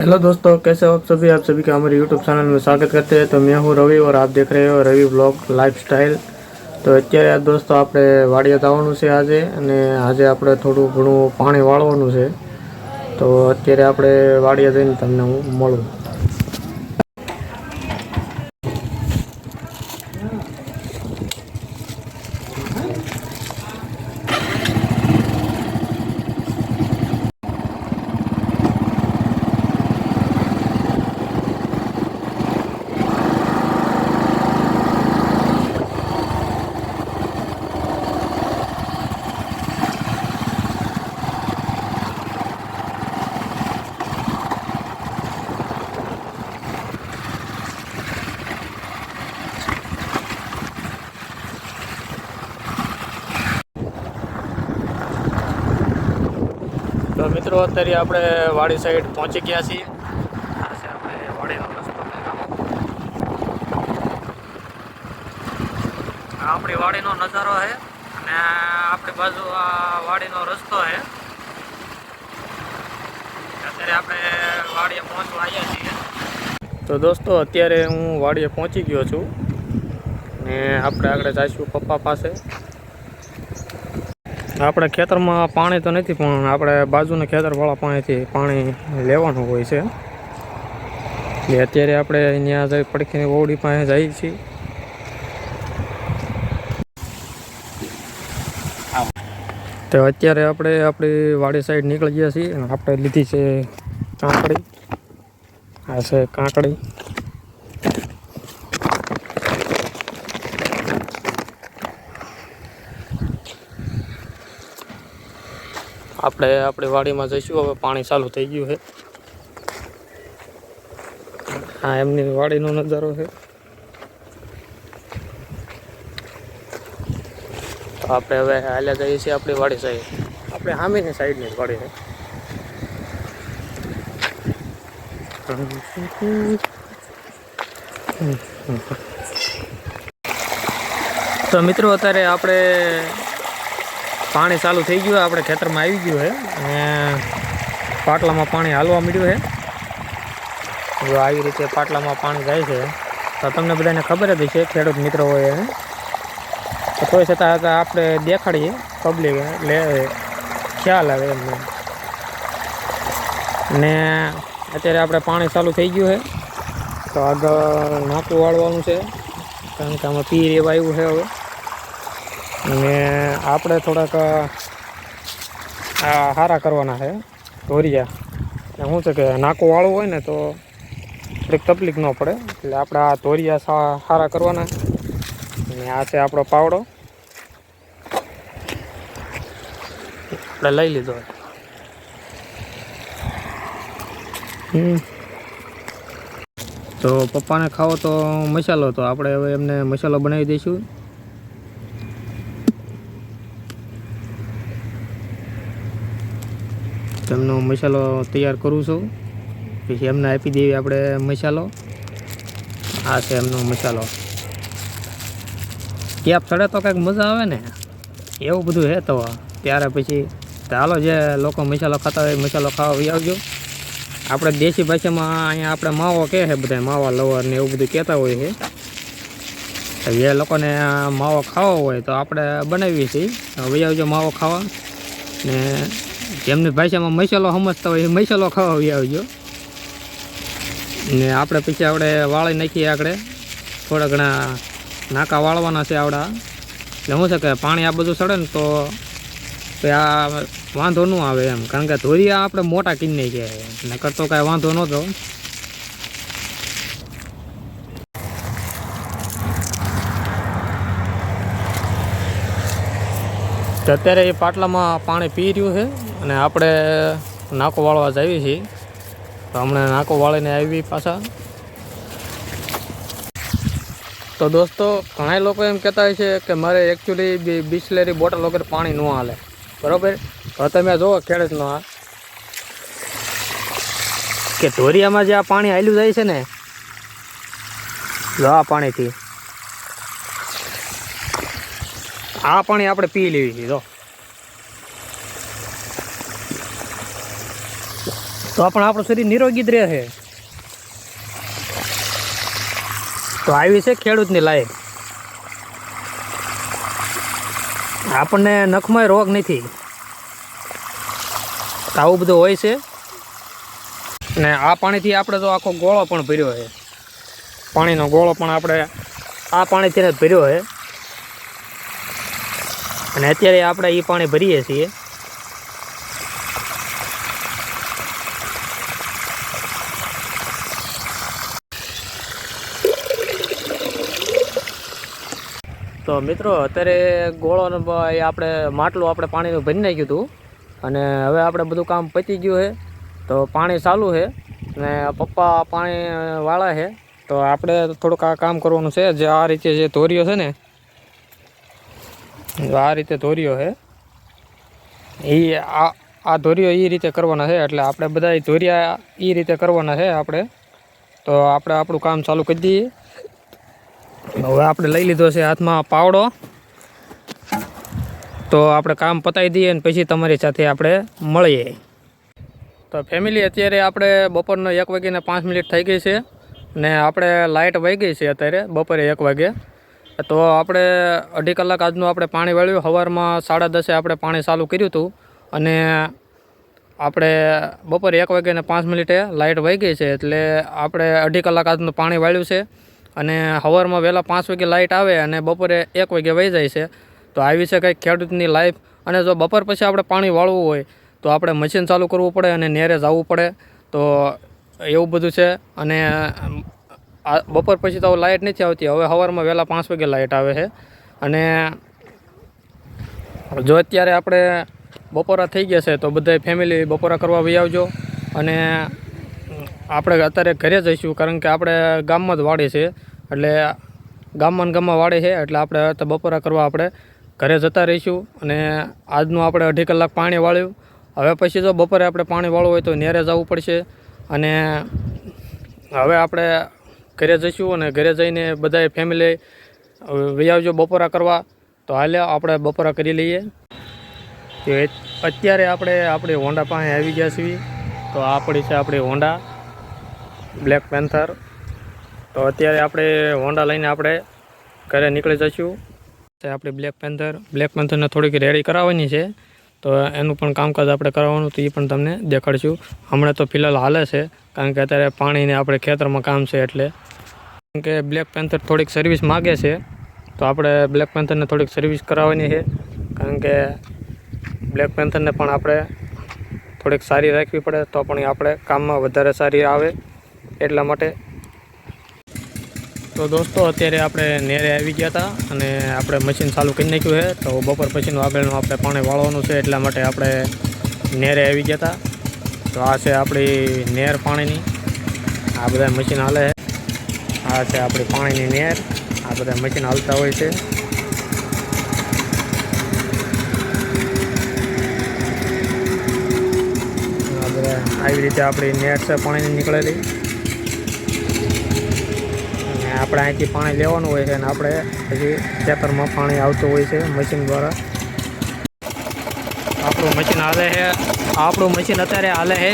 Hello दोस्तों, कैसे हो आप सभी का हमारे यूट्यूब चैनल में स्वागत करते हैं। तो मैं हूं रवि और आप देख रहे हो रवि ब्लॉग लाइफस्टाइल। तो અત્યારે દોસ્તો આપણે વાડિયા જવાનું છે આજે, અને આજે આપણે થોડું ઘણું પાણી વાળવાનું છે। તો અત્યારે આપણે વાડિયા જઈને તમને હું મળું। તો મિત્રો અત્યારે આપણે વાડી સાઈડ પહોંચી ગયા છીએ। આ છે આપણે વાડીનો રસ્તો। આ આપણી વાડીનો નજારો છે, અને આપણી બાજુ આ વાડીનો રસ્તો છે। અત્યારે આપણે વાડીએ પહોંચવા આવ્યા છીએ। તો દોસ્તો અત્યારે હું વાડીએ પહોંચી ગયો છું, ને આપણે આગળ જઈશું પપ્પા પાસે। આપણે ખેતરમાં પાણી તો નથી, પણ આપણે બાજુના ખેતરવાળા પાણીથી પાણી લેવાનું હોય છે। એટલે અત્યારે આપણે ત્યાં જઈ પડખીની ઓવડી પાસે જઈએ છીએ। તો અત્યારે આપણે આપણી વાડી સાઈડ નીકળી ગયા છીએ, અને આપણે લીધી છે કાંકડી। આ છે કાંકડી। આપણે આપણી વાડીમાં જઈશું। હવે પાણી ચાલુ થઈ ગયું છે। આ એમની વાડીનો નજારો છે। તો આપણે હવે હાલ્યા જઈએ છીએ આપણી વાડી સાઈડ। આપણે સામેની સાઈડની વાડી છે। તો મિત્રો અત્યારે આપણે પાણી ચાલુ થઈ ગયું, આપણે ખેતરમાં આવી ગયું છે, અને પાટલામાં પાણી હાલવા મળ્યું છે। જો આવી રીતે પાટલામાં પાણી જાય છે, તો તમને બધાને ખબર જ છે, ખેડૂત મિત્રો હોય એને। તો કોઈ છતાં આપણે દેખાડીએ પબ્લિક, એટલે ખ્યાલ આવે એમને। ને અત્યારે આપણે પાણી ચાલુ થઈ ગયું છે, તો આગળ નાકું વાળવાનું છે, કારણ કે આમાં પીર એવા આવ્યું છે હવે। ને આપણે થોડાક હારા કરવાના છે ધોરિયા। શું છે કે નાકું વાળવું હોય ને તો થોડીક તકલીફ ન પડે, એટલે આપણે આ ધોરિયા હારા કરવાના। અને આ છે આપણો પાવડો, આપણે લઈ લીધો। તો પપ્પાને ખાવો તો મસાલો, તો આપણે હવે એમને મસાલો બનાવી દઈશું। તેમનો મસાલો તૈયાર કરું છું, પછી એમને આપી દઈએ આપણે મસાલો। આ છે એમનો મસાલો। કેપ ચડે તો કંઈક મજા આવે ને, એવું બધું છે। તો ત્યારે પછી ચાલો, જે લોકો મસાલો ખાતા હોય મસાલો ખાવા આવી આવજો। આપણે દેશી ભાષામાં અહીંયા આપણે માવો કહે છે, બધા માવા લવર ને એવું બધું કહેતા હોય છે। જે લોકોને માવો ખાવો હોય તો આપણે બનાવીએ છીએ, આવી આવજો માવો ખાવા। ને જેમની ભાષામાં મસાલો સમજતા હોય એ મસાલો ખાવા આવી આવજો। ને આપણે પછી આપણે વાળી નાખીએ। આપણે થોડા ઘણા નાકા વાળવાના છે આવડા। એટલે શું છે કે પાણી આ બધું સડે ને તો આ વાંધો ન આવે એમ, કારણ કે ધોરિયા આપણે મોટા કિન નહીં છે, નકર તો કાંઈ વાંધો નહોતો। તો અત્યારે એ પાટલામાં પાણી પી રહ્યું છે, અને આપણે નાકો વાળવા જઈએ છીએ। તો હમણાં નાકો વાળીને આવી પાછા। તો દોસ્તો ઘણા લોકો એમ કહેતા હોય છે કે મારે એકચ્યુઅલી બિસ્લેરી બોટલ વગર પાણી ન હાલે, બરાબર। તો તમે જુઓ ખેડૂતનો આ કે ધોરિયામાં જે આ પાણી હાલ્યું જાય છે ને, જો આ પાણીથી આ પાણી આપણે પી લેવી છે। તો તો પણ આપણું શરીર નિરોગી જ રહે. તો આવી છે ખેડૂતની લાઈફ. આપણને નખમાં રોગ નથી. આવું બધું હોય છે. ને આ પાણીથી આપણે તો આખો ગોળો પણ ભર્યો છે. પાણીનો ગોળો પણ આપણે આ પાણીથી જ ભર્યો છે. અને અત્યારે આપણે એ પાણી ભરીએ છીએ. તો મિત્રો અત્યારે ગોળો આપણે માટલું આપણે પાણીનું ભરી નાખ્યું હતું. અને હવે આપણે બધું કામ પતી ગયું છે. તો પાણી ચાલુ છે ને પપ્પા પાણી વાળા છે. તો આપણે થોડુંક આ કામ કરવાનું છે. જે આ રીતે જે ધોરીઓ છે ને, આ રીતે ધોરીઓ છે એ આ ધોરીઓ એ રીતે કરવાના છે. એટલે આપણે બધા ધોરિયા એ રીતે કરવાના છે આપણે. તો આપણે આપણું કામ ચાલુ કરી દઈએ. હવે આપણે લઈ લીધો છે હાથમાં પાવડો. તો આપણે કામ પતાવી દઈએ અને પછી તમારી સાથે આપણે મળીએ. તો ફેમિલી અત્યારે આપણે બપોરનો 1:05 થઈ ગઈ છે. ને આપણે લાઇટ વહી ગઈ છે અત્યારે બપોરે 1 વાગે. તો આપણે 2.5 કલાક આજનું આપણે પાણી વાળ્યું. સવારમાં 10:30 આપણે પાણી ચાલુ કર્યું હતું. અને આપણે બપોરે 1:05 લાઇટ વહી ગઈ છે. એટલે આપણે 2.5 કલાક આજનું પાણી વાળ્યું છે. અને સવારમાં વહેલા 5 વાગે લાઇટ આવે અને બપોરે 1 વાગે વહી જાય છે. તો આવી છે કંઈક ખેડૂતની લાઈફ. અને જો બપોર પછી આપણે પાણી વાળવું હોય તો આપણે મશીન ચાલુ કરવું પડે અને નેરે જવું પડે. તો એવું બધું છે. અને બપોર પછી તો લાઇટ નથી આવતી. હવે સવારમાં વહેલા 5 વાગે લાઇટ આવે છે. અને જો અત્યારે આપણે બપોરા થઈ ગયા છે તો બધા ફેમિલી બપોરા કરવા વહી આવજો. અને આપણે અત્યારે ઘરે જઈશું, કારણ કે આપણે ગામમાં જ વાડી છે. એટલે ગામમાં વાડી છે. એટલે આપણે તો બપોરા કરવા આપણે ઘરે જતા રહીશું. અને આજનું આપણે 2.5 કલાક પાણી વાળ્યું. હવે પછી જો બપોરે આપણે પાણી વાળવું હોય તો નેરે જવું પડશે. અને હવે આપણે ઘરે જઈશું અને ઘરે જઈને બધાએ ફેમિલી વહી આવજો બપોરા કરવા. તો હાલે આપણે બપોરા કરી લઈએ. તો અત્યારે આપણે આપણી હોન્ડા પાસે આવી ગયા છીએ. તો આ પડી છે આપણી હોન્ડા બ્લેક પેન્થર. તો અત્યારે આપણે હોન્ડા લઈને આપણે ઘરે નીકળી જઈશું. આપણી બ્લેક પેન્થરને થોડીક રેડી કરાવવાની છે. તો એનું પણ કામકાજ આપણે કરવાનું, તો એ પણ તમને દેખાડશું. હમણાં તો ફિલહાલ હાલે છે, કારણ કે અત્યારે પાણીને આપણે ખેતરમાં કામ છે. એટલે કારણ કે બ્લેક પેન્થર થોડીક સર્વિસ માગે છે. તો આપણે બ્લેક પેન્થરને થોડીક સર્વિસ કરાવવાની છે. કારણ કે બ્લેક પેન્થરને પણ આપણે થોડીક સારી રાખવી પડે, તો પણ આપણે કામમાં વધારે સારી આવે એટલા માટે. તો દોસ્તો અત્યારે આપણે નેરે આવી ગયા હતા અને આપણે મશીન ચાલુ કરી નાખ્યું છે. તો બપોર પછીનું આગળનું આપણે પાણી વાળવાનું છે, એટલા માટે આપણે નેરે આવી ગયા હતા. તો આ છે આપણી નેર પાણીની. આ બધા મશીન હાલે છે. આ છે આપણી પાણીની નેર. આ બધા મશીન હાલતા હોય છે. આ બધા આવી રીતે આપણી નેર છે પાણીની નીકળેલી. આપણે અહીંથી પાણી લેવાનું હોય છે અને આપણે પછી ખેતરમાં પાણી આવતું હોય છે મશીન દ્વારા. આપણું મશીન હાલે છે. આપણું મશીન અત્યારે હાલે છે.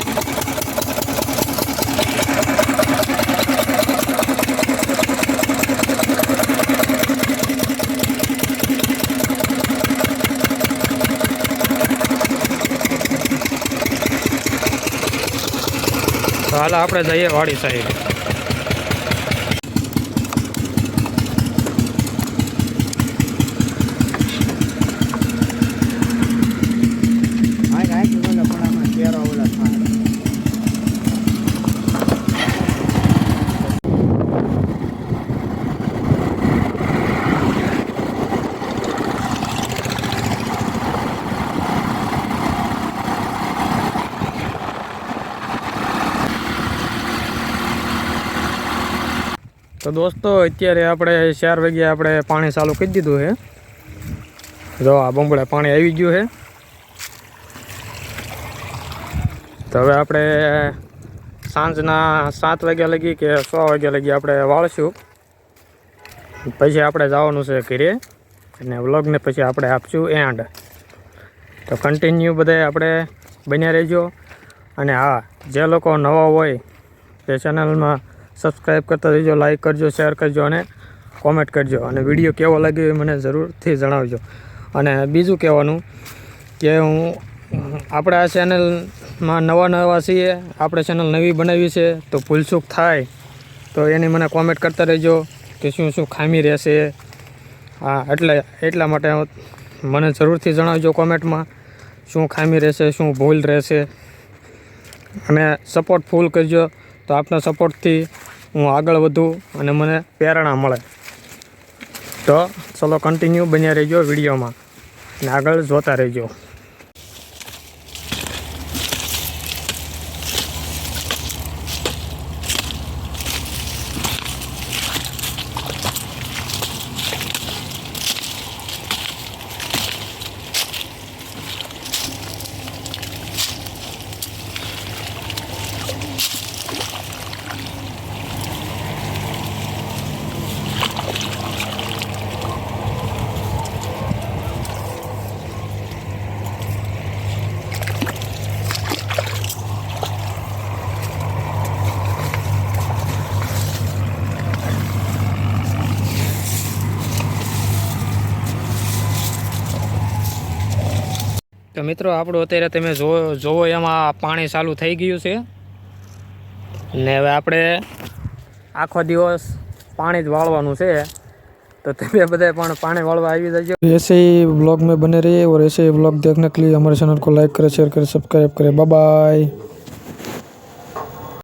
તો હાલ આપણે જઈએ વાડી સાઈડ. તો દોસ્તો અત્યારે આપણે 4 વાગે આપણે પાણી ચાલુ કરી દીધું છે. જો આ બંબળે પાણી આવી ગયું છે. તો હવે આપણે સાંજના 7 વાગ્યા લગી કે 6 વાગ્યા લગી આપણે વાળશું. પછી આપણે જવાનું છે ઘરે અને વ્લોગને પછી આપણે આપશું એન્ડ. તો કન્ટિન્યુ બધાય આપણે બન્યા રહેજો. અને હા, જે લોકો નવા હોય એ ચેનલમાં સબસ્ક્રાઈબ કરતા રહેજો, લાઈક કરજો, શેર કરજો અને કોમેન્ટ કરજો. અને વિડીયો કેવો લાગ્યો એ મને જરૂરથી જણાવજો. અને બીજું કહેવાનું કે આપણે આ ચેનલમાં નવા છીએ, આપણે ચેનલ નવી બનાવી છે, તો ભૂલચૂક થાય તો એની મને કોમેન્ટ કરતા રહેજો કે શું શું ખામી રહેશે. હા, એટલા માટે મને જરૂરથી જણાવજો કોમેન્ટમાં શું ખામી રહેશે, શું ભૂલ રહેશે. અને સપોર્ટ ફૂલ કરજો, તો આપના સપોર્ટથી હું આગળ વધું અને મને પ્રેરણા મળે. તો ચલો કન્ટિન્યુ બન્યા રહેજો વિડીયોમાં અને આગળ જોતા રહેજો. તો મિત્રો આપણું અત્યારે તમે જોવો એમાં પાણી ચાલુ થઈ ગયું છે ને હવે આપણે આખો દિવસ પાણી જ વાળવાનું છે. तो તમે બધા પણ પાણી વાળવા આવી જજો. ऐसे ही ब्लॉग में बने रहिए और ऐसे ही ब्लॉग देखने के लिए हमारे चैनल को लाइक करें, शेयर करें, सब्सक्राइब करें. Bye bye.